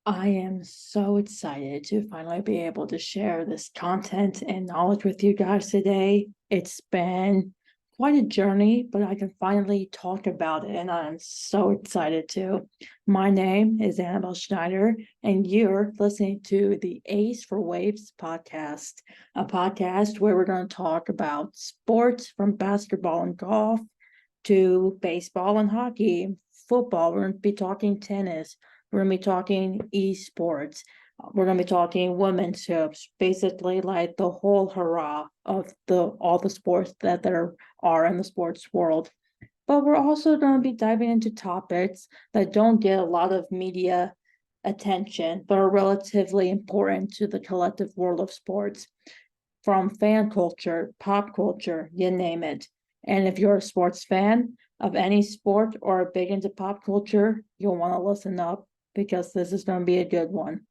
I am so excited to finally be able to share this content and knowledge with you guys today. It's been quite a journey, but I can finally talk about it, and I'm so excited to. My name is Annabelle Schneider, and you're listening to the Ace for Waves podcast, a podcast where we're going to talk about sports from basketball and golf to baseball and hockey, football. We're going to be talking tennis. We're going to be talking esports. We're going to be talking women's hoops, basically like the whole hurrah of all the sports that there are in the sports world. But we're also going to be diving into topics that don't get a lot of media attention, but are relatively important to the collective world of sports, from fan culture, pop culture, you name it. And if you're a sports fan of any sport or are big into pop culture, you'll want to listen up because this is going to be a good one.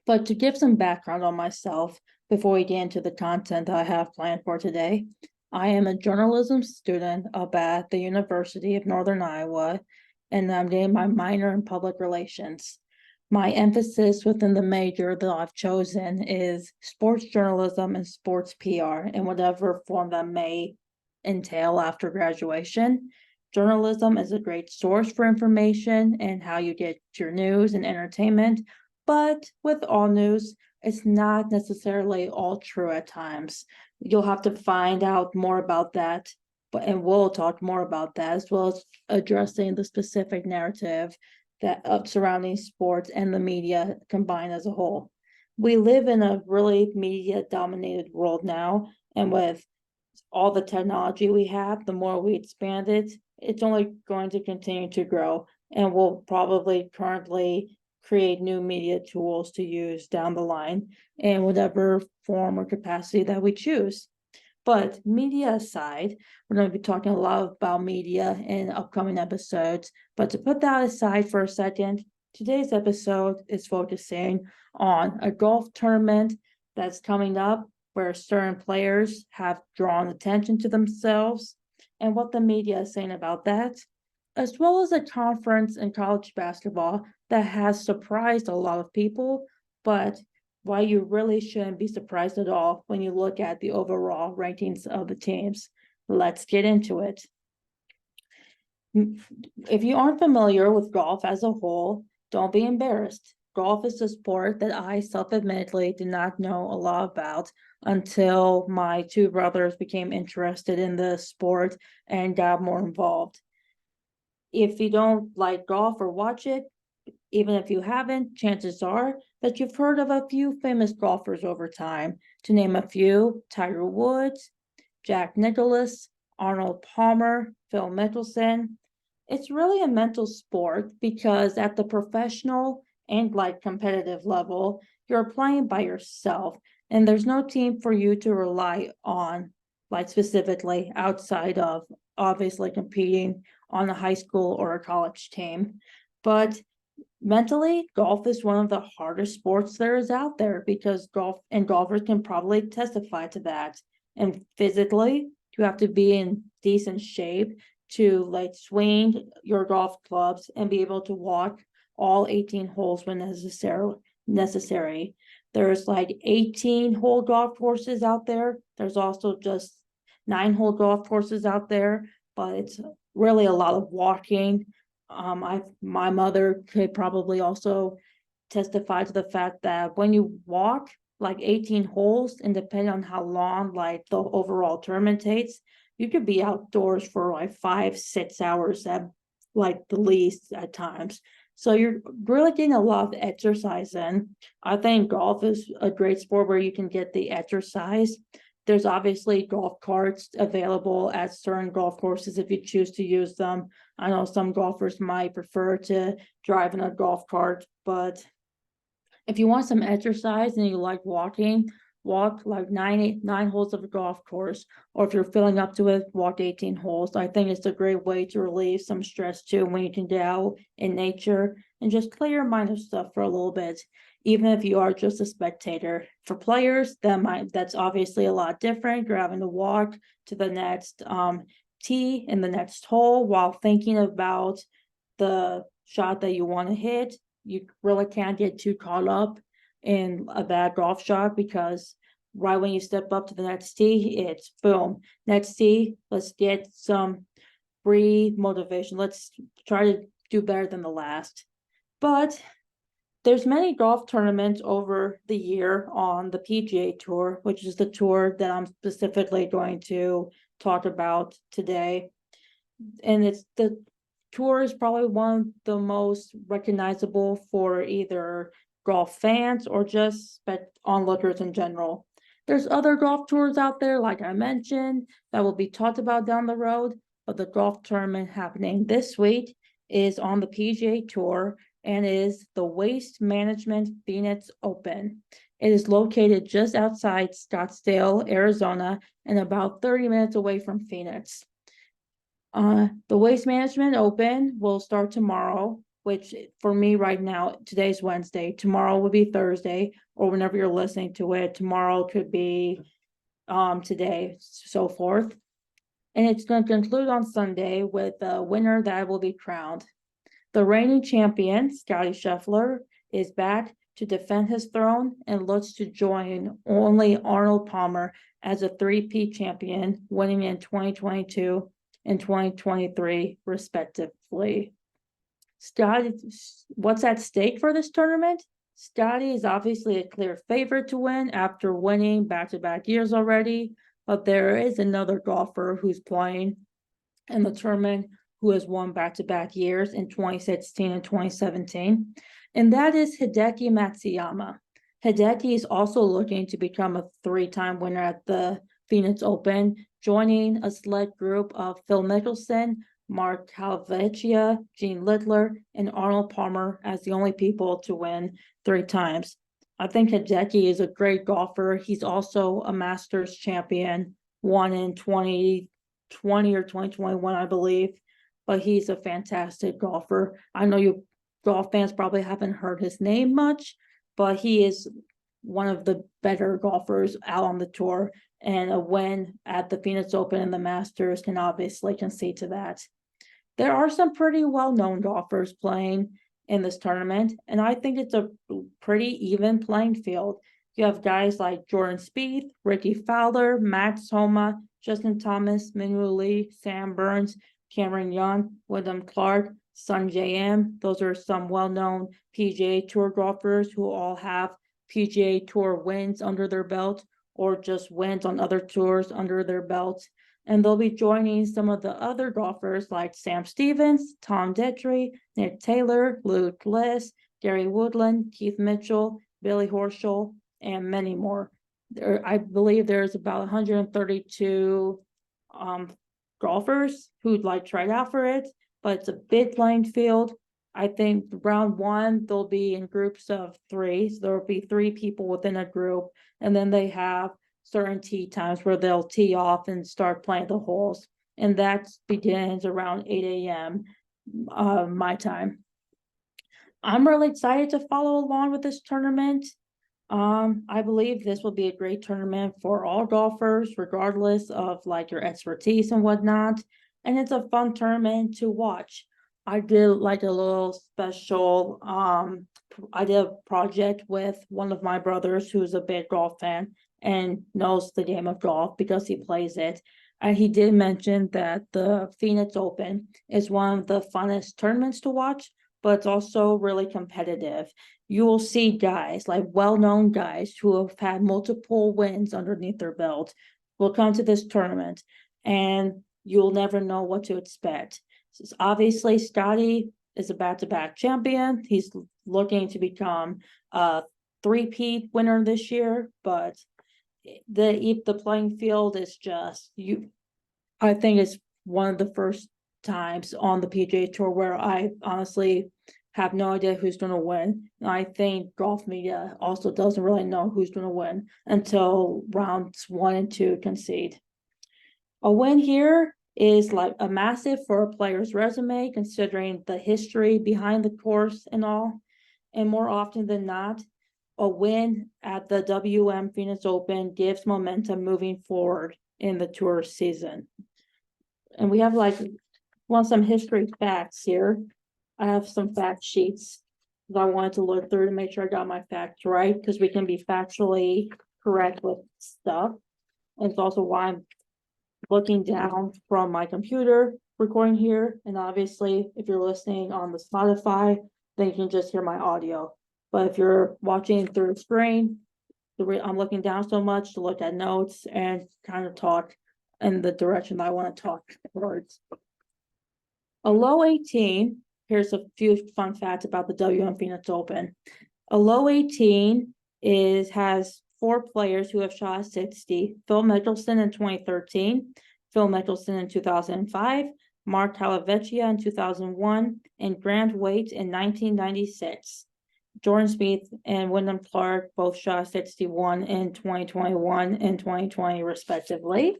But to give some background on myself before we get into the content I have planned for today, I am a journalism student up at the University of Northern Iowa, and I'm getting my minor in public relations. My emphasis within the major that I've chosen is sports journalism and sports PR in whatever form that may entail after graduation. Journalism is a great source for information and how you get your news and entertainment, but with all news, it's not necessarily all true at times. You'll have to find out more about that, and we'll talk more about that, as well as addressing the specific narrative that surrounding sports and the media combined as a whole. We live in a really media dominated world now, and with all the technology we have, the more we expand it, it's only going to continue to grow, and we'll probably currently create new media tools to use down the line in whatever form or capacity that we choose. But media aside, we're going to be talking a lot about media in upcoming episodes. But to put that aside for a second, today's episode is focusing on a golf tournament that's coming up where certain players have drawn attention to themselves and what the media is saying about that, as well as a conference in college basketball that has surprised a lot of people, but why you really shouldn't be surprised at all when you look at the overall rankings of the teams. Let's get into it. If you aren't familiar with golf as a whole, don't be embarrassed. Golf is a sport that I self-admittedly did not know a lot about until my two brothers became interested in the sport and got more involved. If you don't like golf or watch it, even if you haven't, chances are that you've heard of a few famous golfers over time. To name a few, Tiger Woods, Jack Nicklaus, Arnold Palmer, Phil Mickelson. It's really a mental sport because at the professional and like competitive level, you're playing by yourself and there's no team for you to rely on, like specifically outside of obviously competing on a high school or a college team. But mentally, golf is one of the hardest sports there is out there because golfers can probably testify to that. And physically, you have to be in decent shape to like swing your golf clubs and be able to walk all 18 holes when necessary. There's like 18-hole golf courses out there. There's also just 9-hole golf courses out there, but it's really a lot of walking. My mother could probably also testify to the fact that when you walk like 18 holes, and depending on how long like the overall tournament takes, you could be outdoors for like 5-6 hours at like the least at times. So you're really getting a lot of exercise in. I think golf is a great sport where you can get the exercise. There's obviously golf carts available at certain golf courses if you choose to use them. I know some golfers might prefer to drive in a golf cart, but if you want some exercise and you like walking, walk like nine holes of a golf course, or if you're filling up to it, walk 18 holes. I think it's a great way to relieve some stress too when you can get out in nature and just clear your mind of stuff for a little bit, even if you are just a spectator. For players, that's obviously a lot different. You're having to walk to the next tee in the next hole while thinking about the shot that you want to hit. you really can't get too caught up in a bad golf shot, because right when you step up to the next tee, it's boom, next tee, let's get some free motivation. Let's try to do better than the last. But there's many golf tournaments over the year on the PGA Tour, which is the tour that I'm specifically going to talk about today. And it's the tour is probably one of the most recognizable for either golf fans or just onlookers in general. There's other golf tours out there, like I mentioned, that will be talked about down the road, but the golf tournament happening this week is on the PGA Tour and is the Waste Management Phoenix Open. It is located just outside Scottsdale, Arizona, and about 30 minutes away from Phoenix. The Waste Management Open will start tomorrow, which for me right now, today's Wednesday, tomorrow will be Thursday, or whenever you're listening to it, tomorrow could be today, so forth. And it's going to conclude on Sunday with a winner that will be crowned. The reigning champion, Scotty Scheffler, is back to defend his throne and looks to join only Arnold Palmer as a three-peat champion, winning in 2022 and 2023, respectively. Scotty, what's at stake for this tournament? Scotty is obviously a clear favorite to win after winning back-to-back years already, but there is another golfer who's playing in the tournament who has won back-to-back years in 2016 and 2017, and that is Hideki Matsuyama. Hideki is also looking to become a three-time winner at the Phoenix Open, joining a select group of Phil Mickelson, Mark Calvecchia, Gene Littler, and Arnold Palmer as the only people to win three times. I think Hideki is a great golfer. He's also a Masters champion, won in 2020 or 2021, I believe, but he's a fantastic golfer. I know you golf fans probably haven't heard his name much, but he is one of the better golfers out on the tour, and a win at the Phoenix Open and the Masters can obviously concede to that. There are some pretty well-known golfers playing in this tournament, and I think it's a pretty even playing field. You have guys like Jordan Spieth, Ricky Fowler, Max Homa, Justin Thomas, Minwoo Lee, Sam Burns, Cameron Young, Wyndham Clark, Sun J.M. Those are some well-known PGA Tour golfers who all have PGA Tour wins under their belt, or just wins on other tours under their belt. And they'll be joining some of the other golfers like Sam Stevens, Tom Detry, Nick Taylor, Luke Liss, Gary Woodland, Keith Mitchell, Billy Horschel, and many more. I believe there's about 132 golfers who'd like tried out for it, but it's a big playing field. I think round one, they'll be in groups of three. So there'll be three people within a group, and then they have certain tee times where they'll tee off and start playing the holes. And that begins around 8 a.m. My time. I'm really excited to follow along with this tournament. I believe this will be a great tournament for all golfers, regardless of like your expertise and whatnot. And it's a fun tournament to watch. I did like a little special, I did a project with one of my brothers who's a big golf fan and knows the game of golf because he plays it. And he did mention that the Phoenix Open is one of the funnest tournaments to watch, but it's also really competitive. You will see guys, like well-known guys who have had multiple wins underneath their belt will come to this tournament, and you'll never know what to expect. Obviously, Scotty is a back-to-back champion. He's looking to become a three-peat winner this year, but the playing field is just I think it's one of the first times on the PGA Tour where I honestly have no idea who's going to win. And I think golf media also doesn't really know who's going to win until rounds 1 and 2 concede. A win here is like a massive for a player's resume, considering the history behind the course and all. And more often than not, a win at the WM Phoenix Open gives momentum moving forward in the tour season. And we have some history facts here. I have some fact sheets I wanted to look through to make sure I got my facts right, because we can be factually correct with stuff. And it's also why I'm looking down from my computer recording here. And obviously, if you're listening on the Spotify, then you can just hear my audio. But if you're watching through the screen, I'm looking down so much to look at notes and kind of talk in the direction that I want to talk towards. A low 18, here's a few fun facts about the WM Phoenix Open. A low 18 has 4 players who have shot 60. Phil Mickelson in 2013, Phil Mickelson in 2005, Mark Calavecchia in 2001, and Grant Waite in 1996. Jordan Spieth and Wyndham Clark both shot 61 in 2021 and 2020 respectively.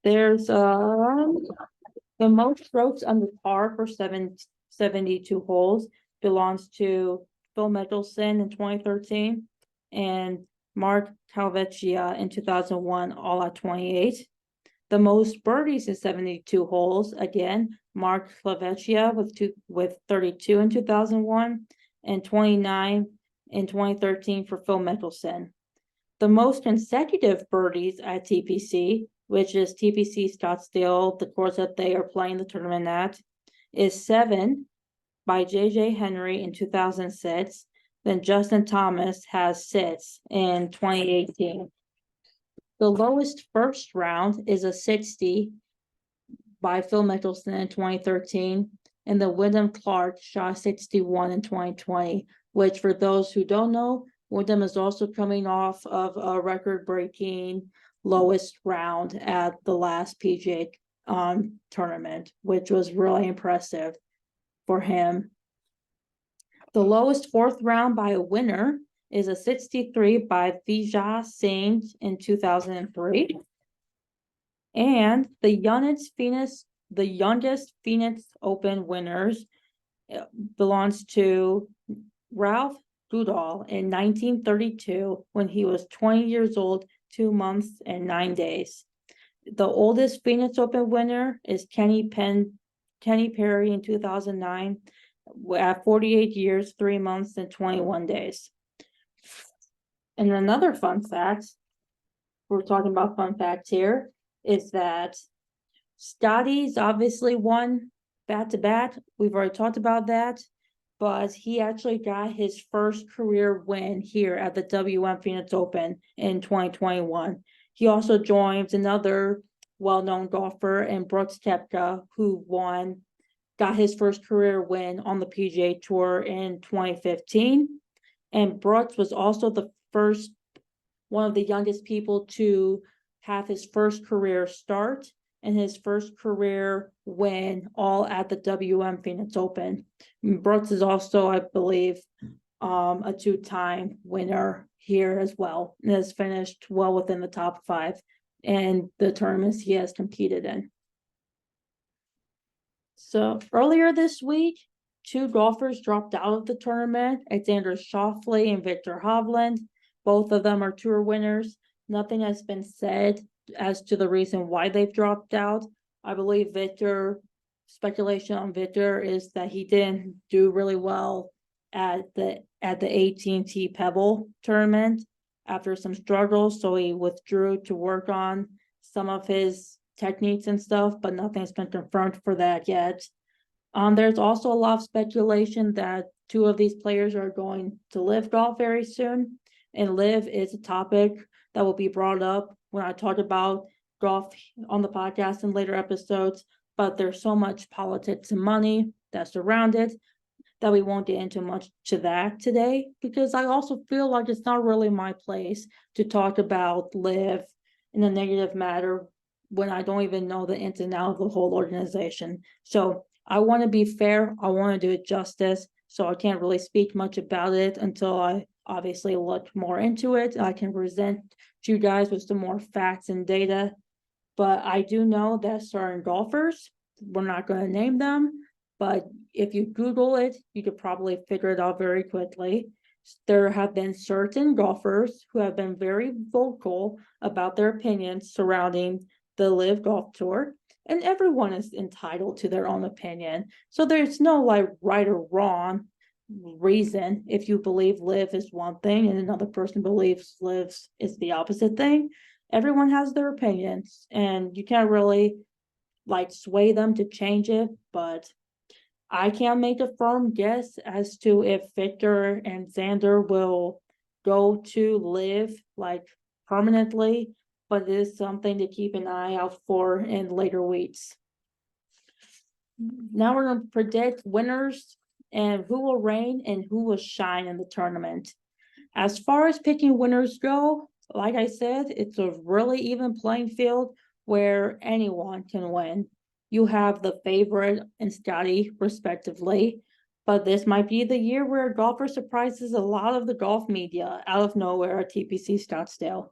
There's the most strokes under par for 72 holes belongs to Phil Mickelson in 2013 and Mark Calavecchia in 2001, all at 28. The most birdies in 72 holes, again, Mark Calavecchia with 32 in 2001 and 29 in 2013 for Phil Mickelson. The most consecutive birdies at TPC, which is TPC Scottsdale, the course that they are playing the tournament at, is 7 by JJ Henry in 2006. Then Justin Thomas has 6 in 2018. The lowest first round is a 60 by Phil Mickelson in 2013, and the Wyndham Clark shot 61 in 2020, which for those who don't know, Wyndham is also coming off of a record-breaking lowest round at the last PGA tournament, which was really impressive for him. The lowest fourth round by a winner is a 63 by Vijay Singh in 2003. And the youngest Phoenix Open winners belongs to Ralph Goodall in 1932 when he was 20 years old, 2 months and 9 days. The oldest Phoenix Open winner is Kenny Perry in 2009 at 48 years, 3 months and 21 days. And another fun fact, we're talking about fun facts here, is that Scotty's obviously won back-to-back. We've already talked about that, but he actually got his first career win here at the WM Phoenix Open in 2021. He also joins another well-known golfer in Brooks Koepka, who got his first career win on the PGA Tour in 2015. And Brooks was also one of the youngest people to have his first career start and his first career win, all at the WM Phoenix Open. Brooks is also, I believe, a 2-time winner here as well, and has finished well within the top 5 in the tournaments he has competed in. So earlier this week, 2 golfers dropped out of the tournament, Alexander Schauffele and Victor Hovland. Both of them are tour winners. Nothing has been said as to the reason why they've dropped out. I believe speculation on Victor is that he didn't do really well at the AT&T Pebble tournament after some struggles, so he withdrew to work on some of his techniques and stuff, but nothing's been confirmed for that yet. There's also a lot of speculation that 2 of these players are going to LIV Golf very soon, and LIV is a topic that will be brought up when I talk about golf on the podcast in later episodes, but there's so much politics and money that surround it that we won't get into much to that today, because I also feel like it's not really my place to talk about LIV in a negative matter when I don't even know the ins and outs of the whole organization. So I want to be fair. I want to do it justice. So I can't really speak much about it until I obviously look more into it. I can present to you guys with some more facts and data. But I do know that certain golfers, we're not going to name them, but if you Google it, you could probably figure it out very quickly. There have been certain golfers who have been very vocal about their opinions surrounding the LIV Golf Tour, and everyone is entitled to their own opinion. So there's no right or wrong. reason. If you believe live is one thing and another person believes lives is the opposite thing, everyone has their opinions and you can't really like sway them to change it. But I can't make a firm guess as to if Victor and Xander will go to live like permanently, but it is something to keep an eye out for in later weeks. Now we're going to predict winners and who will reign and who will shine in the tournament. As far as picking winners go, like I said, it's a really even playing field where anyone can win. You have the favorite and Scotty, respectively, but this might be the year where a golfer surprises a lot of the golf media out of nowhere at TPC Scottsdale.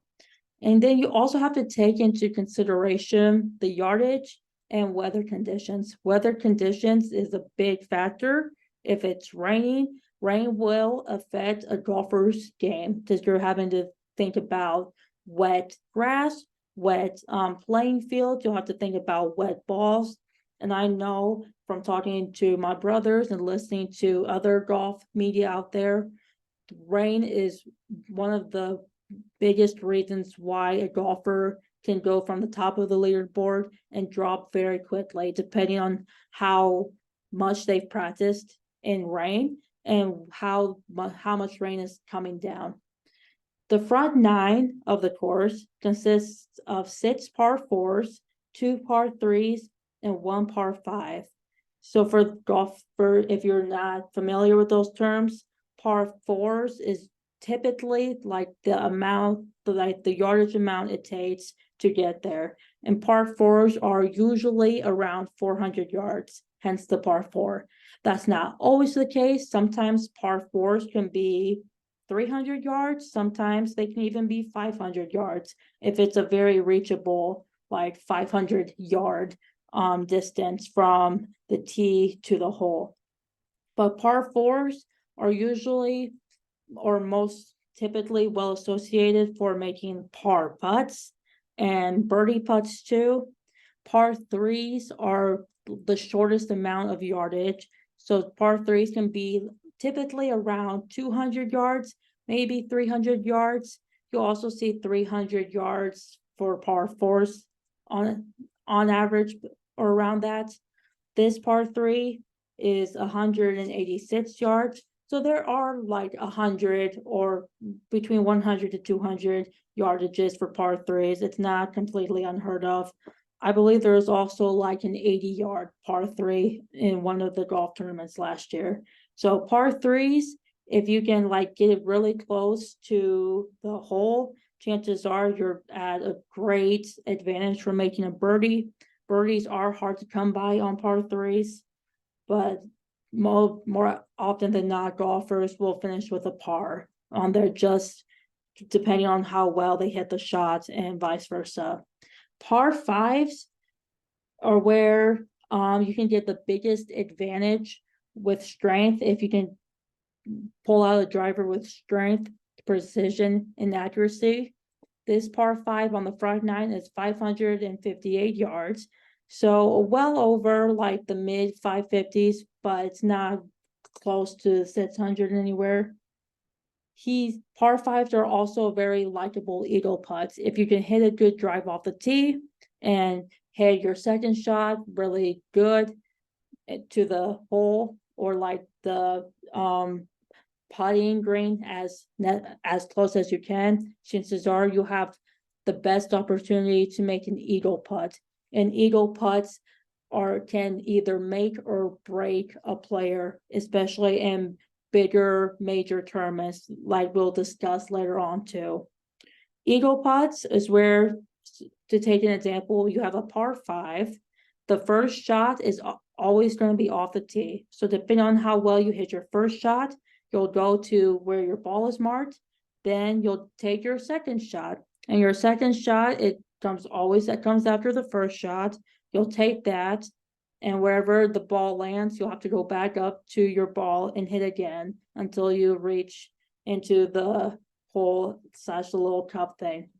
And then you also have to take into consideration the yardage and weather conditions. Weather conditions is a big factor. If it's raining, rain will affect a golfer's game because you're having to think about wet grass, wet playing field. You'll have to think about wet balls. And I know from talking to my brothers and listening to other golf media out there, rain is one of the biggest reasons why a golfer can go from the top of the leaderboard and drop very quickly, depending on how much they've practiced in rain and how much rain is coming down. The front nine of the course consists of 6 par 4s, 2 par 3s, and 1 par 5. So for golfer, if you're not familiar with those terms, par 4s is typically like the amount, like the yardage amount it takes to get there. And par 4s are usually around 400 yards, hence the par 4. That's not always the case. Sometimes par 4s can be 300 yards. Sometimes they can even be 500 yards if it's a very reachable, like 500 yard distance from the tee to the hole. But par 4s are usually or most typically well associated for making par putts and birdie putts too. Par 3s are the shortest amount of yardage. So par 3s can be typically around 200 yards, maybe 300 yards. You'll also see 300 yards for par 4s on average or around that. This par 3 is 186 yards. So there are like 100 or between 100 to 200 yardages for par 3s. It's not completely unheard of. I believe there was also like an 80-yard par 3 in one of the golf tournaments last year. So par 3s, if you can like get it really close to the hole, chances are you're at a great advantage for making a birdie. Birdies are hard to come by on par 3s, but more often than not, golfers will finish with a par on there, just depending on how well they hit the shot and vice versa. Par 5s are where you can get the biggest advantage with strength if you can pull out a driver with strength, precision, and accuracy. This par 5 on the front nine is 558 yards. So well over like the mid 550s, but it's not close to 600 anywhere. Par 5s are also very likable eagle putts. If you can hit a good drive off the tee and hit your second shot really good to the hole, or like the putting green as close as you can, chances are you have the best opportunity to make an eagle putt. And eagle putts can either make or break a player, especially in bigger major tournaments like we'll discuss later on too. Eagle putts is where, to take an example, you have a par 5. The first shot is always going to be off the tee. So depending on how well you hit your first shot, you'll go to where your ball is marked. Then you'll take your second shot. And your second shot, comes after the first shot. You'll take that, and wherever the ball lands, you'll have to go back up to your ball and hit again until you reach into the hole / the little cup thing.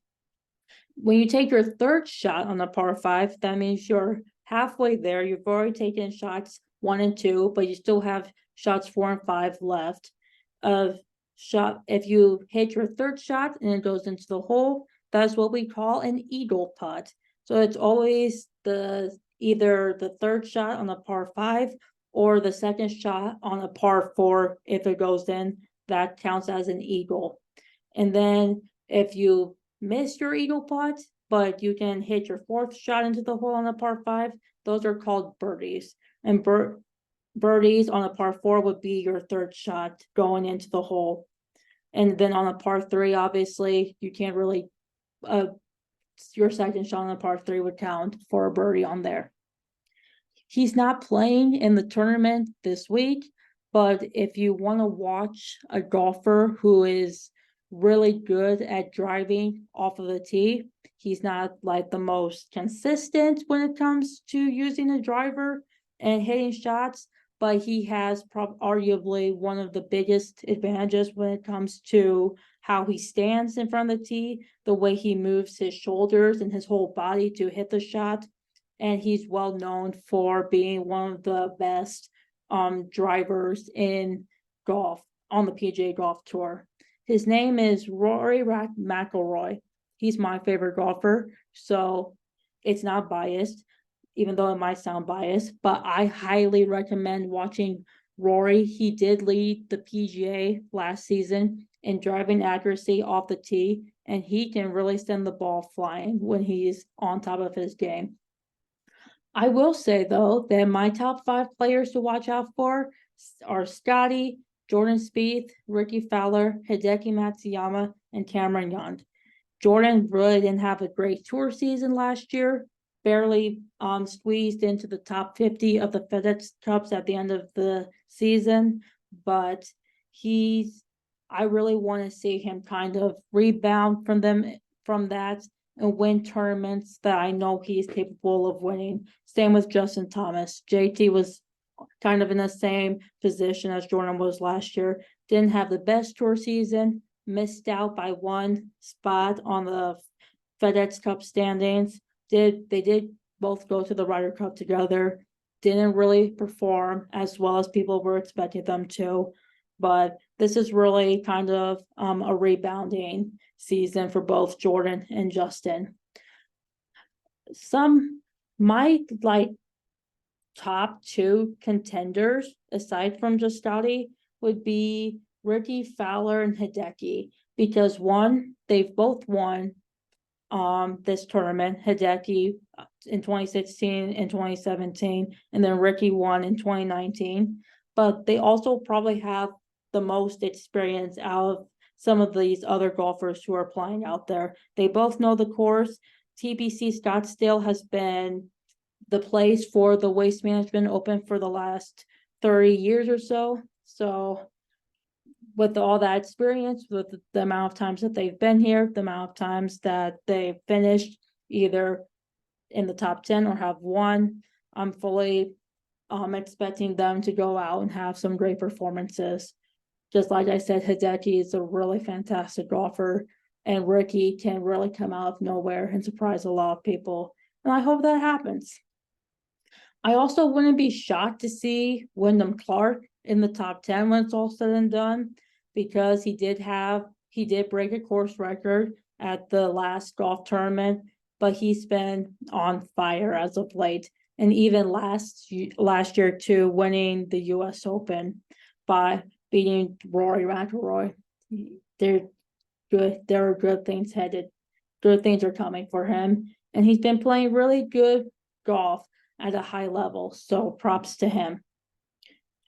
When you take your third shot on the par 5, that means you're halfway there. You've already taken shots 1 and 2, but you still have shots 4 and 5 left. If you hit your third shot and it goes into the hole, that's what we call an eagle putt. So it's always either the third shot on a par 5 or the second shot on a par 4. If it goes in, that counts as an eagle. And then if you miss your eagle putt, but you can hit your fourth shot into the hole on a par 5, those are called birdies. And birdies on a par 4 would be your third shot going into the hole. And then on a par 3, obviously, you can't really, your second shot on a par 3 would count for a birdie on there. He's not playing in the tournament this week, but if you want to watch a golfer who is really good at driving off of the tee, he's not like the most consistent when it comes to using a driver and hitting shots, but he has arguably one of the biggest advantages when it comes to how he stands in front of the tee, the way he moves his shoulders and his whole body to hit the shot. And he's well known for being one of the best drivers in golf on the PGA Golf Tour. His name is Rory McIlroy. He's my favorite golfer, so it's not biased, even though it might sound biased, but I highly recommend watching Rory. He did lead the PGA last season in driving accuracy off the tee, and he can really send the ball flying when he's on top of his game. I will say, though, that my top 5 players to watch out for are Scotty, Jordan Spieth, Ricky Fowler, Hideki Matsuyama, and Cameron Young. Jordan really didn't have a great tour season last year, barely squeezed into the top 50 of the FedEx Cups at the end of the season, but I really want to see him kind of rebound from that and win tournaments that I know he's capable of winning. Same with Justin Thomas. JT was kind of in the same position as Jordan was last year. Didn't have the best tour season, missed out by 1 spot on the FedEx Cup standings. They did both go to the Ryder Cup together. Didn't really perform as well as people were expecting them to. But this is really kind of a rebounding season for both Jordan and Justin. My top 2 contenders, aside from just Scotty, would be Ricky Fowler and Hideki, because they've both won this tournament. Hideki in 2016 and 2017, and then Ricky won in 2019. But they also probably have the most experience out of some of these other golfers who are playing out there. They both know the course. TPC Scottsdale has been the place for the Waste Management Open for the last 30 years or so. So with all that experience, with the amount of times that they've been here, the amount of times that they've finished either in the top 10 or have won, I'm fully expecting them to go out and have some great performances. Just like I said, Hideki is a really fantastic golfer, and Ricky can really come out of nowhere and surprise a lot of people. And I hope that happens. I also wouldn't be shocked to see Wyndham Clark in the top 10 when it's all said and done, because he did break a course record at the last golf tournament, but he's been on fire as of late. And even last year too, winning the US Open by beating Rory McIlroy. They're good. There are good things headed. Good things are coming for him. And he's been playing really good golf at a high level. So props to him.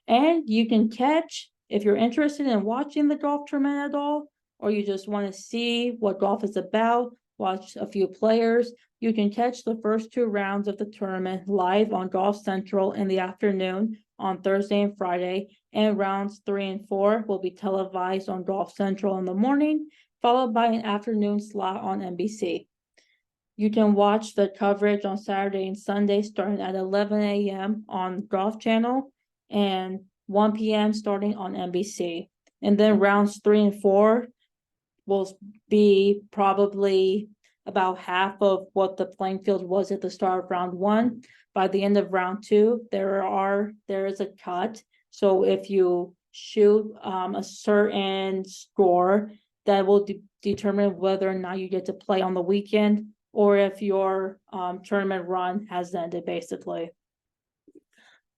And you can catch, if you're interested in watching the golf tournament at all, or you just want to see what golf is about, watch a few players, you can catch the first 2 rounds of the tournament live on Golf Central in the afternoon on Thursday and Friday, and rounds 3 and 4 will be televised on Golf Central in the morning, followed by an afternoon slot on NBC. You can watch the coverage on Saturday and Sunday starting at 11 a.m. on Golf Channel and 1 p.m. starting on NBC. And then rounds 3 and 4 will be probably about half of what the playing field was at the start of round 1. By the end of round 2, there is a cut. So if you shoot a certain score, that will determine whether or not you get to play on the weekend, or if your tournament run has ended, basically.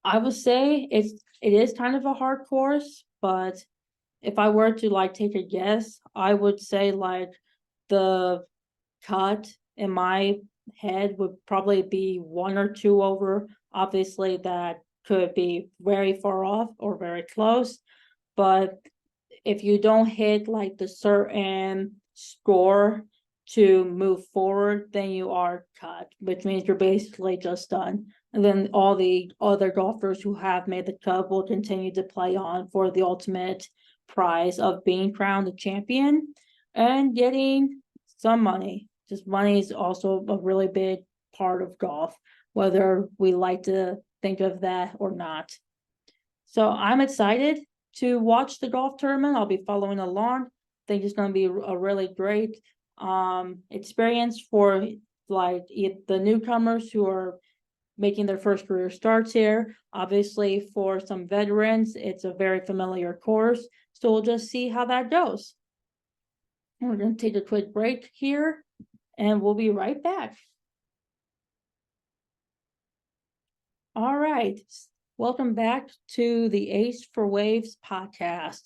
I would say it is kind of a hard course, but if I were to like take a guess, I would say like the cut in my head would probably be 1 or 2 over. Obviously, that could be very far off or very close, but if you don't hit like the certain score to move forward, then you are cut, which means you're basically just done. And then all the other golfers who have made the cut will continue to play on for the ultimate prize of being crowned the champion and getting some money. Just money is also a really big part of golf, whether we like to think of that or not. So I'm excited to watch the golf tournament. I'll be following along. I think it's going to be a really great experience for like the newcomers who are making their first career starts here. Obviously, for some veterans, it's a very familiar course. So we'll just see how that goes. We're going to take a quick break here, and we'll be right back. All right. Welcome back to the Ace for Waves podcast.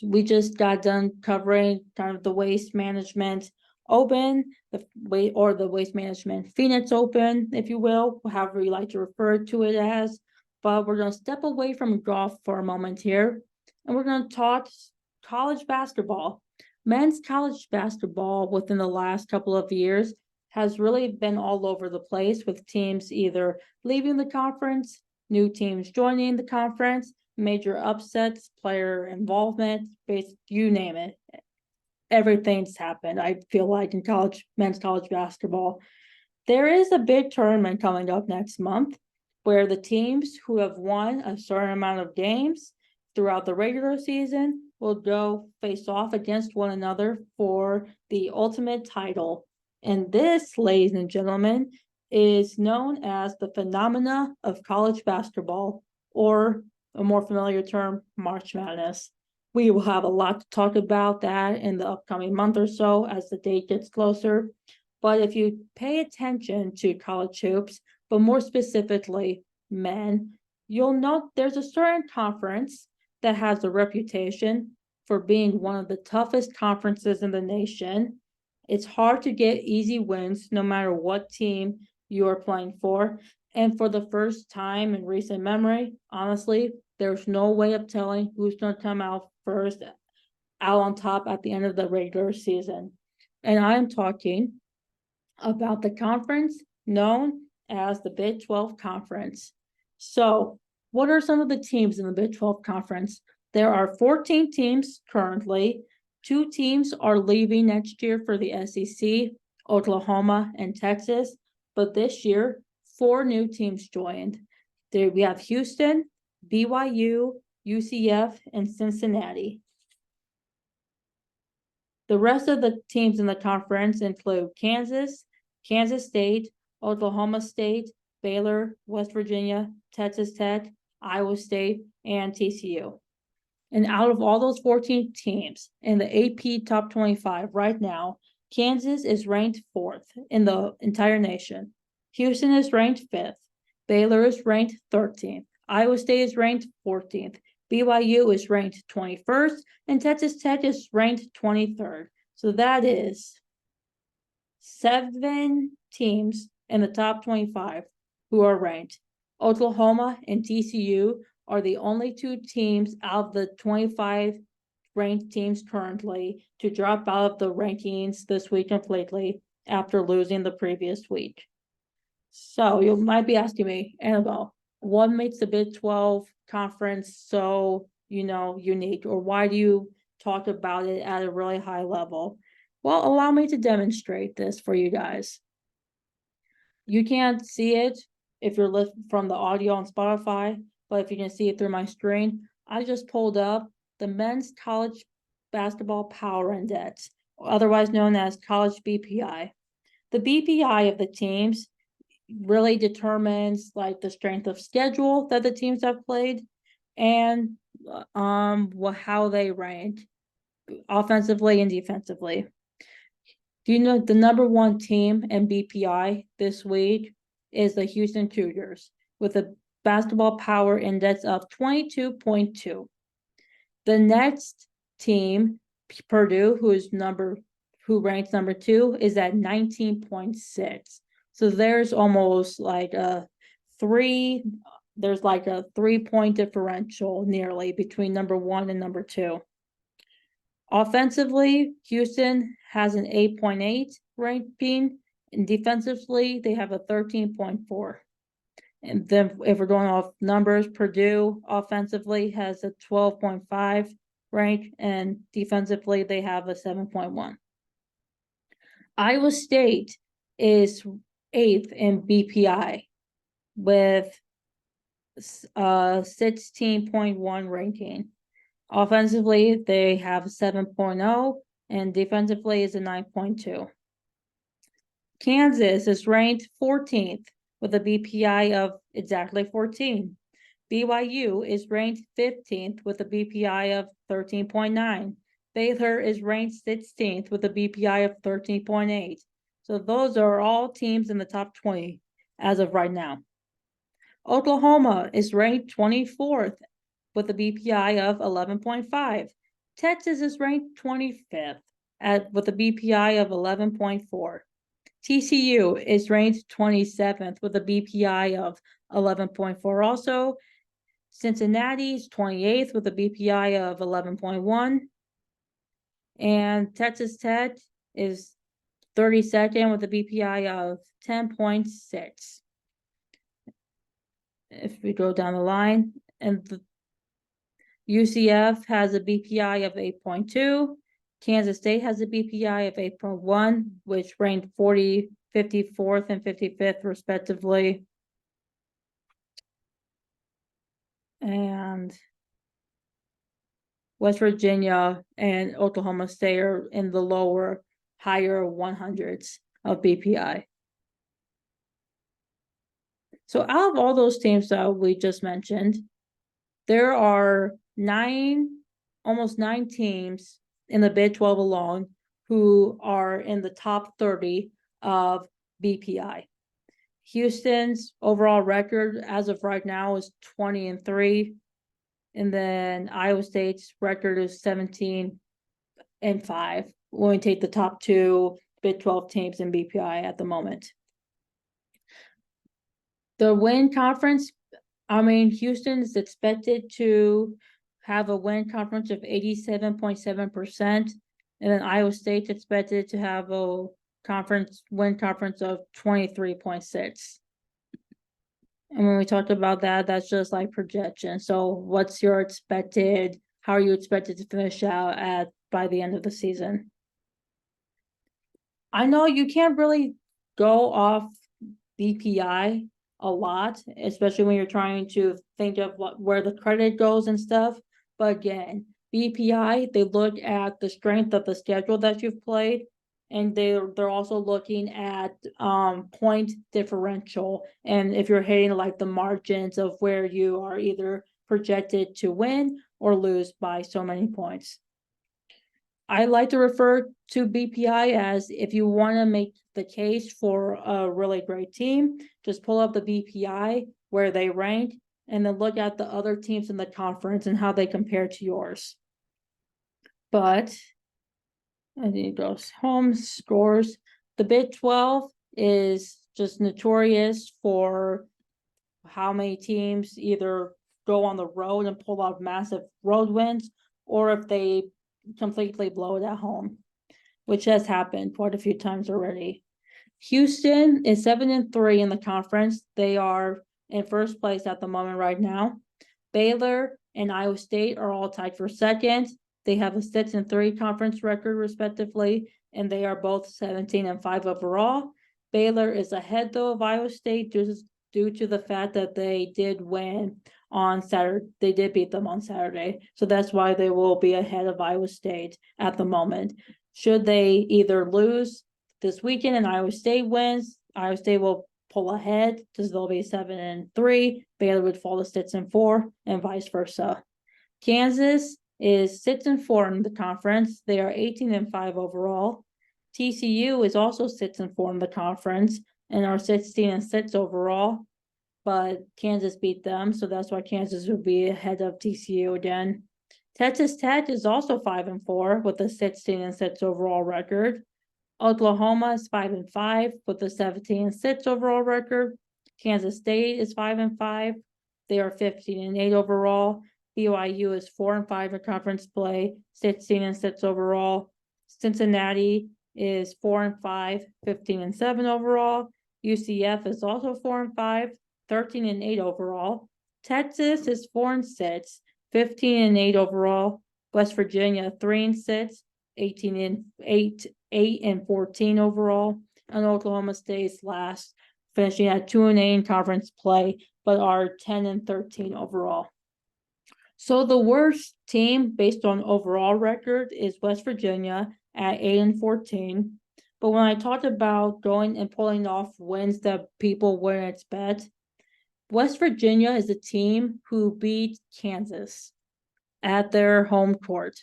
We just got done covering kind of the Waste Management Open, the Waste Management Phoenix Open, if you will, however you like to refer to it as. But we're going to step away from golf for a moment here, and we're going to talk college basketball. Men's college basketball within the last couple of years has really been all over the place, with teams either leaving the conference, new teams joining the conference, major upsets, player involvement, you name it. Everything's happened, I feel like, in men's college basketball. There is a big tournament coming up next month where the teams who have won a certain amount of games throughout the regular season will go face off against one another for the ultimate title. And this, ladies and gentlemen, is known as the phenomena of college basketball, or a more familiar term, March Madness. We will have a lot to talk about that in the upcoming month or so as the date gets closer. But if you pay attention to college hoops, but more specifically men, you'll note there's a certain conference that has a reputation for being one of the toughest conferences in the nation. It's hard to get easy wins no matter what team you are playing for. And for the first time in recent memory, honestly, there's no way of telling who's going to come out first, out on top at the end of the regular season. And I'm talking about the conference known as the Big 12 Conference. So, what are some of the teams in the Big 12 Conference? There are 14 teams currently. 2 teams are leaving next year for the SEC, Oklahoma and Texas. But this year, 4 new teams joined. We have Houston, BYU, UCF, and Cincinnati. The rest of the teams in the conference include Kansas, Kansas State, Oklahoma State, Baylor, West Virginia, Texas Tech, Iowa State, and TCU. And out of all those 14 teams in the AP Top 25 right now, Kansas is ranked 4th in the entire nation. Houston is ranked 5th. Baylor is ranked 13th. Iowa State is ranked 14th. BYU is ranked 21st. And Texas Tech is ranked 23rd. So that is 7 teams in the top 25 who are ranked. Oklahoma and TCU are the only 2 teams out of the 25 ranked teams currently to drop out of the rankings this week completely after losing the previous week. So you might be asking me, Annabelle, what makes the Big 12 conference so, unique, or why do you talk about it at a really high level? Well, allow me to demonstrate this for you guys. You can't see it if you're listening from the audio on Spotify, but if you can see it through my screen, I just pulled up the Men's College Basketball Power Index, otherwise known as College BPI. The BPI of the teams really determines like the strength of schedule that the teams have played and how they ranked offensively and defensively. Do you know the number one team in BPI this week is the Houston Cougars with a basketball power index of 22.2. The next team, Purdue, who ranks number 2, is at 19.6. So there's almost like there's like a 3-point differential nearly between number 1 and number 2. Offensively, Houston has an 8.8 ranking, and defensively, they have a 13.4. And then if we're going off numbers, Purdue offensively has a 12.5 rank, and defensively, they have a 7.1. Iowa State is 8th in BPI with 16.1 ranking. Offensively, they have a 7.0, and defensively is a 9.2. Kansas is ranked 14th with a BPI of exactly 14. BYU is ranked 15th with a BPI of 13.9. Baylor is ranked 16th with a BPI of 13.8. So those are all teams in the top 20 as of right now. Oklahoma is ranked 24th with a BPI of 11.5. Texas is ranked 25th with a BPI of 11.4. TCU is ranked 27th with a BPI of 11.4 also. Cincinnati is 28th with a BPI of 11.1. And Texas Tech is 32nd with a BPI of 10.6. If we go down the line, and the UCF has a BPI of 8.2. Kansas State has a BPI of 8.1, which ranked 54th and 55th respectively. And West Virginia and Oklahoma State are in the higher 100s of BPI. So out of all those teams that we just mentioned, there are almost nine teams in the Big 12 alone who are in the top 30 of BPI. Houston's overall record as of right now is 20-3. And then Iowa State's record is 17-5 when we take the top 2 Big 12 teams in BPI at the moment. The win conference, Houston is expected to have a win conference of 87.7%, and then Iowa State expected to have a win conference of 23.6. And when we talked about that, that's just like projection. So what's your how are you expected to finish out by the end of the season? I know you can't really go off BPI a lot, especially when you're trying to think of where the credit goes and stuff. But again, BPI, they look at the strength of the schedule that you've played, and they're also looking at point differential, and if you're hitting like the margins of where you are either projected to win or lose by so many points. I like to refer to BPI as, if you want to make the case for a really great team, just pull up the BPI where they rank and then look at the other teams in the conference and how they compare to yours. But I think it goes home scores. The Big 12 is just notorious for how many teams either go on the road and pull out massive road wins, or if they completely blow it at home, which has happened quite a few times already. Houston is 7-3 in the conference. They are in first place at the moment right now. Baylor and Iowa State are all tied for second. They have a 6-3 conference record respectively, and they are both 17-5 overall. Baylor is ahead though of Iowa State due to the fact that they did win on Saturday. They did beat them on Saturday, so that's why they will be ahead of Iowa State at the moment. Should they either lose this weekend and Iowa State wins, Iowa State will pull ahead because they'll be 7-3. Baylor would fall to 6-4, and vice versa. Kansas is 6-4 in the conference. They are 18-5 overall. TCU is also 6-4 in the conference and are 16-6 overall. But Kansas beat them, so that's why Kansas would be ahead of TCU again. Texas Tech is also 5-4 with a 16-6 overall record. Oklahoma is 5-5 with a 17-6 overall record. Kansas State is 5-5. They are 15-8 overall. BYU is 4-5 in conference play, 16-6 overall. Cincinnati is 4-5, 15-7 overall. UCF is also 4-5, 13-8 overall. Texas is 4-6, 15-8 overall. West Virginia 3-6, 18-8, 8-14 overall. And Oklahoma State's last, finishing at 2-8 in conference play, but are 10-13 overall. So the worst team based on overall record is West Virginia at 8-14. But when I talked about going and pulling off wins that people wouldn't expect, West Virginia is a team who beat Kansas at their home court.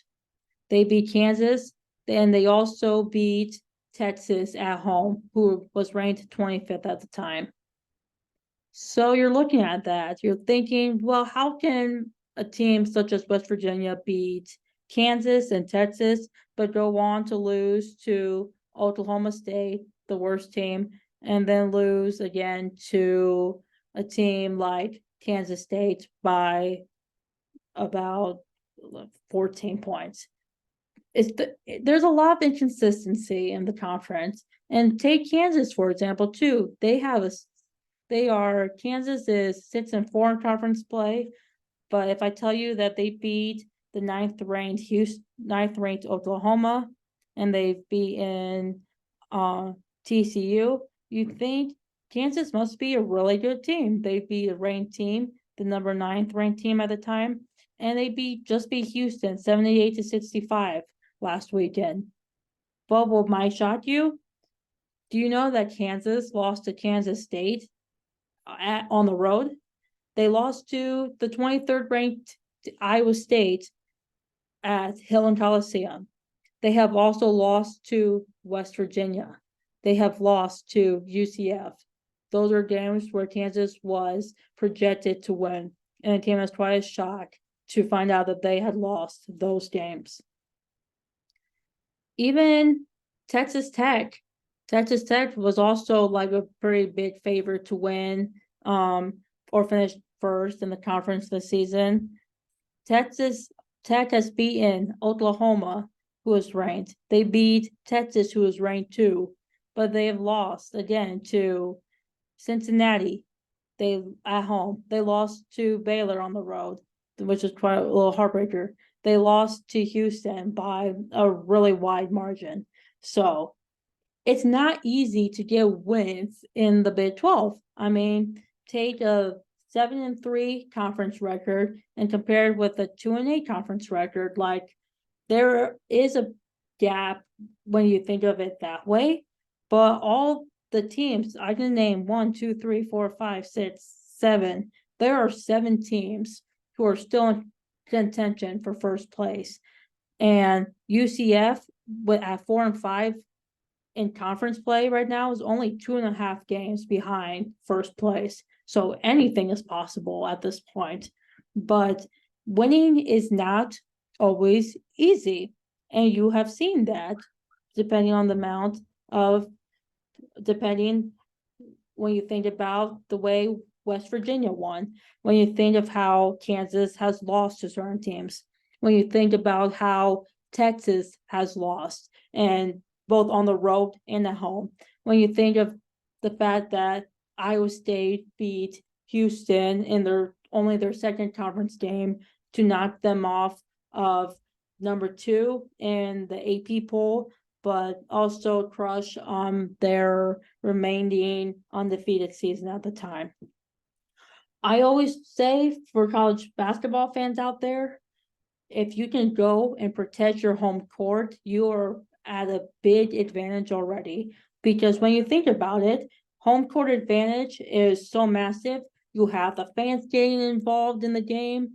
They beat Kansas, and they also beat Texas at home, who was ranked 25th at the time. So you're looking at that. You're thinking, well, how can a team such as West Virginia beat Kansas and Texas, but go on to lose to Oklahoma State, the worst team, and then lose again to a team like Kansas State by about 14 points? There's a lot of inconsistency in the conference. And take Kansas, for example, too. Kansas is 6-4 in conference play. But if I tell you that they beat the ninth ranked Oklahoma, and they've beaten TCU, you think Kansas must be a really good team. They beat a ranked team, the number 9th ranked team at the time, and they beat Houston 78-65 last weekend. But what might shock you? Do you know that Kansas lost to Kansas State on the road? They lost to the 23rd ranked Iowa State at Hill Coliseum. They have also lost to West Virginia. They have lost to UCF. Those are games where Kansas was projected to win, and it came as quite a shock to find out that they had lost those games. Even Texas Tech was also like a pretty big favorite to win or finish first in the conference this season. Texas Tech has beaten Oklahoma, who is ranked. They beat Texas, who is ranked 2, but they have lost again to Cincinnati. At home. They lost to Baylor on the road, which is quite a little heartbreaker. They lost to Houston by a really wide margin. So it's not easy to get wins in the Big 12. I mean, take a 7-3 conference record and compare it with a 2-8 conference record. Like, there is a gap when you think of it that way, but all the teams, I can name 1, 2, 3, 4, 5, 6, 7. There are 7 teams who are still in contention for first place. And UCF at 4-5 in conference play right now is only 2.5 games behind first place. So anything is possible at this point. But winning is not always easy. And you have seen that depending on the amount of when you think about the way West Virginia won, when you think of how Kansas has lost to certain teams, when you think about how Texas has lost, and both on the road and at home, when you think of the fact that Iowa State beat Houston in their second conference game to knock them off of number 2 in the AP poll, but also crush their remaining undefeated season at the time. I always say, for college basketball fans out there, if you can go and protect your home court, you are at a big advantage already. Because when you think about it, home court advantage is so massive. You have the fans getting involved in the game.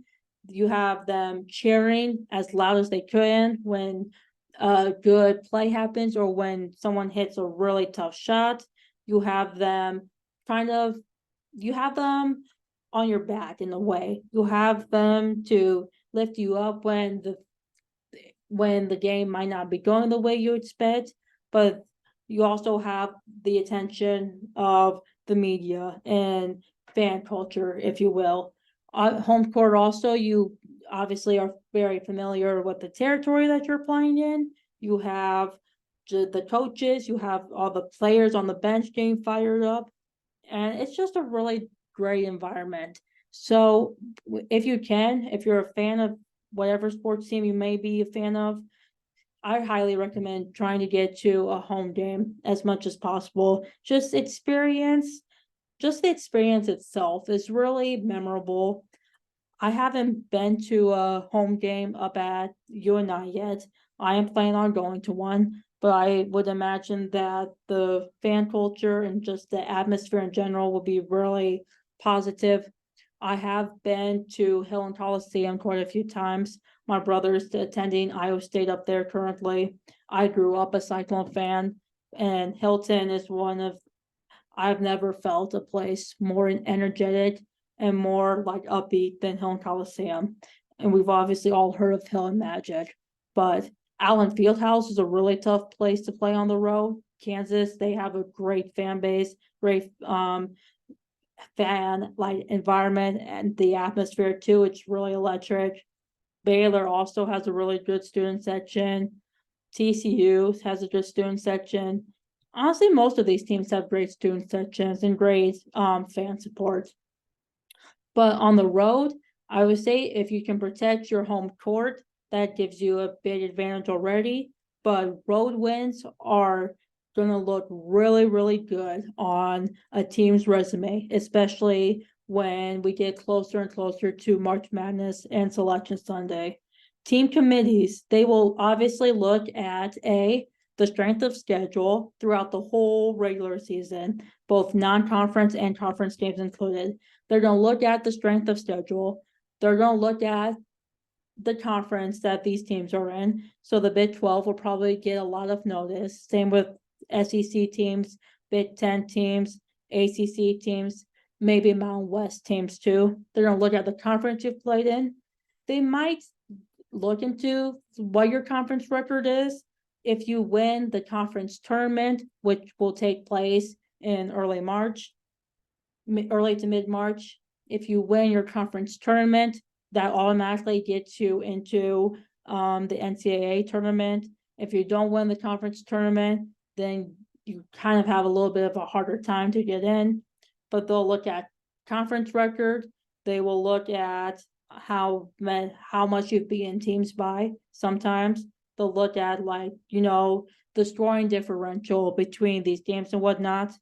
You have them cheering as loud as they can when a good play happens or when someone hits a really tough shot. You have them you have them on your back in a way. You have them to lift you up when the game might not be going the way you expect, but you also have the attention of the media and fan culture, if you will. Home court also, you obviously are very familiar with the territory that you're playing in. You have the coaches, you have all the players on the bench getting fired up, and it's just a really great environment. So if you're a fan of whatever sports team you may be a fan of, I highly recommend trying to get to a home game as much as possible. Just the experience itself is really memorable. I haven't been to a home game up at UNI yet. I am planning on going to one, but I would imagine that the fan culture and just the atmosphere in general will be really positive. I have been to Hill Coliseum quite a few times. My brother's attending Iowa State up there currently. I grew up a Cyclone fan, and Hilton is I've never felt a place more energetic and more like upbeat than Hill Coliseum. And we've obviously all heard of Hill and Magic, but Allen Fieldhouse is a really tough place to play on the road. Kansas, they have a great fan base, great fan like environment, and the atmosphere too. It's really electric. Baylor also has a really good student section. TCU has a good student section. Honestly, most of these teams have great student sections and great fan support. But on the road, I would say if you can protect your home court, that gives you a big advantage already. But road wins are going to look really, really good on a team's resume, especially when we get closer and closer to March Madness and Selection Sunday. Team committees, they will obviously look at the strength of schedule throughout the whole regular season, both non-conference and conference games included. They're going to look at the strength of schedule. They're going to look at the conference that these teams are in. So the Big 12 will probably get a lot of notice. Same with SEC teams, Big 10 teams, ACC teams, maybe Mountain West teams too. They're going to look at the conference you've played in. They might look into what your conference record is. If you win the conference tournament, which will take place in early to mid-March, if you win your conference tournament, that automatically gets you into the NCAA tournament. If you don't win the conference tournament, then you kind of have a little bit of a harder time to get in. But they'll look at conference record. They will look at how much you've beaten teams by. Sometimes they'll look at the scoring differential between these games and whatnot.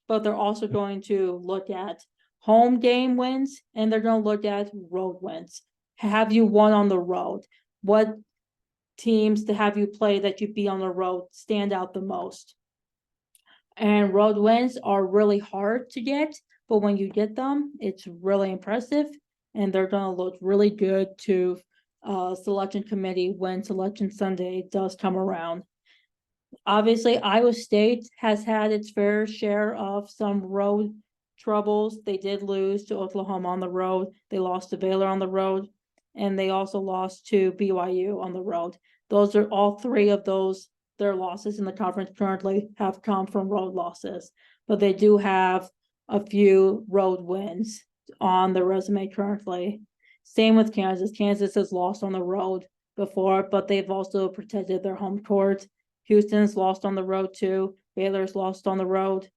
But they're also going to look at home game wins, and they're going to look at road wins. Have you won on the road? What teams to have you play that you beat on the road stand out the most? And road wins are really hard to get, but when you get them, it's really impressive, and they're going to look really good to selection committee when Selection Sunday does come around. Obviously, Iowa State has had its fair share of some road troubles. They did lose to Oklahoma on the road. They lost to Baylor on the road, and they also lost to BYU on the road. Those are all three of their losses in the conference currently have come from road losses, but they do have a few road wins on the resume currently. Same with Kansas. Kansas has lost on the road before, but they've also protected their home court. Houston's lost on the road too. Baylor's lost on the road.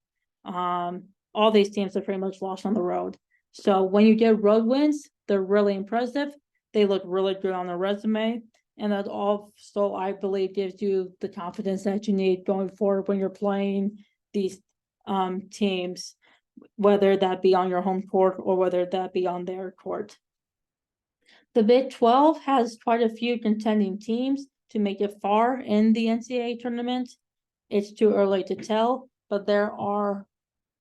All these teams have pretty much lost on the road. So when you get road wins, they're really impressive. They look really good on the resume. And that also, I believe, gives you the confidence that you need going forward when you're playing these teams, whether that be on your home court or whether that be on their court. The Big 12 has quite a few contending teams to make it far in the NCAA tournament. It's too early to tell, but there are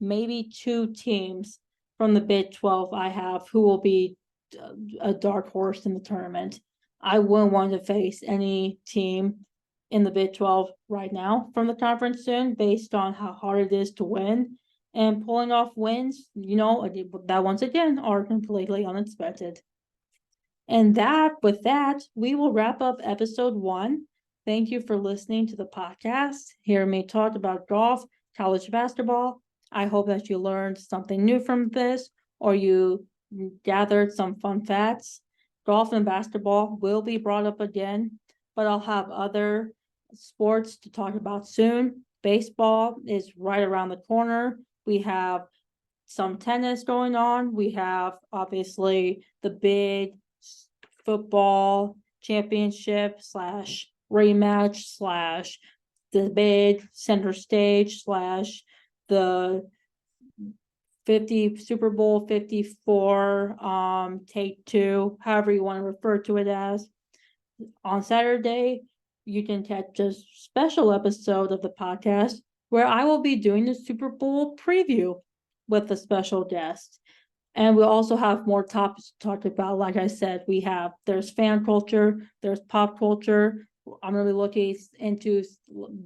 maybe 2 teams from the Big 12 I have who will be a dark horse in the tournament. I wouldn't want to face any team in the Big 12 right now from the conference soon, based on how hard it is to win. And pulling off wins, that once again are completely unexpected. And with that, we will wrap up episode 1. Thank you for listening to the podcast. Hear me talk about golf, college basketball. I hope that you learned something new from this, or you gathered some fun facts. Golf and basketball will be brought up again, but I'll have other sports to talk about soon. Baseball is right around the corner. We have some tennis going on. We have obviously the big football championship / rematch / the big center stage / the 50 Super Bowl 54 take 2, however you want to refer to it as. On Saturday, you can catch a special episode of the podcast where I will be doing the Super Bowl preview with a special guest. And we'll also have more topics to talk about. Like I said, there's fan culture, there's pop culture. I'm going to be looking into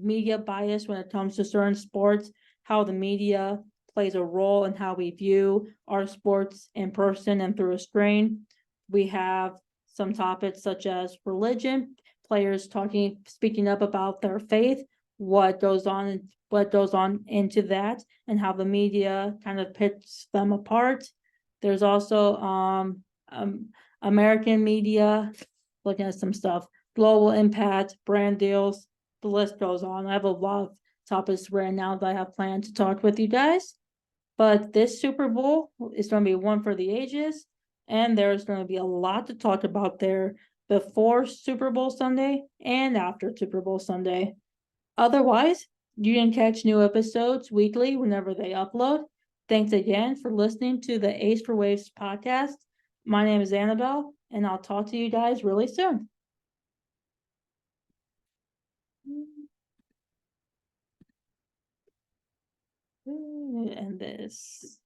media bias when it comes to certain sports, how the media plays a role in how we view our sports in person and through a screen. We have some topics such as religion, players speaking up about their faith, what goes on into that, and how the media kind of pits them apart. There's also American media, looking at some stuff, global impact, brand deals, the list goes on. I have a lot of topics written now that I have planned to talk with you guys. But this Super Bowl is going to be one for the ages, and there's going to be a lot to talk about there before Super Bowl Sunday and after Super Bowl Sunday. Otherwise, you can catch new episodes weekly whenever they upload. Thanks again for listening to the Ace for Waves podcast. My name is Annabelle, and I'll talk to you guys really soon. And this.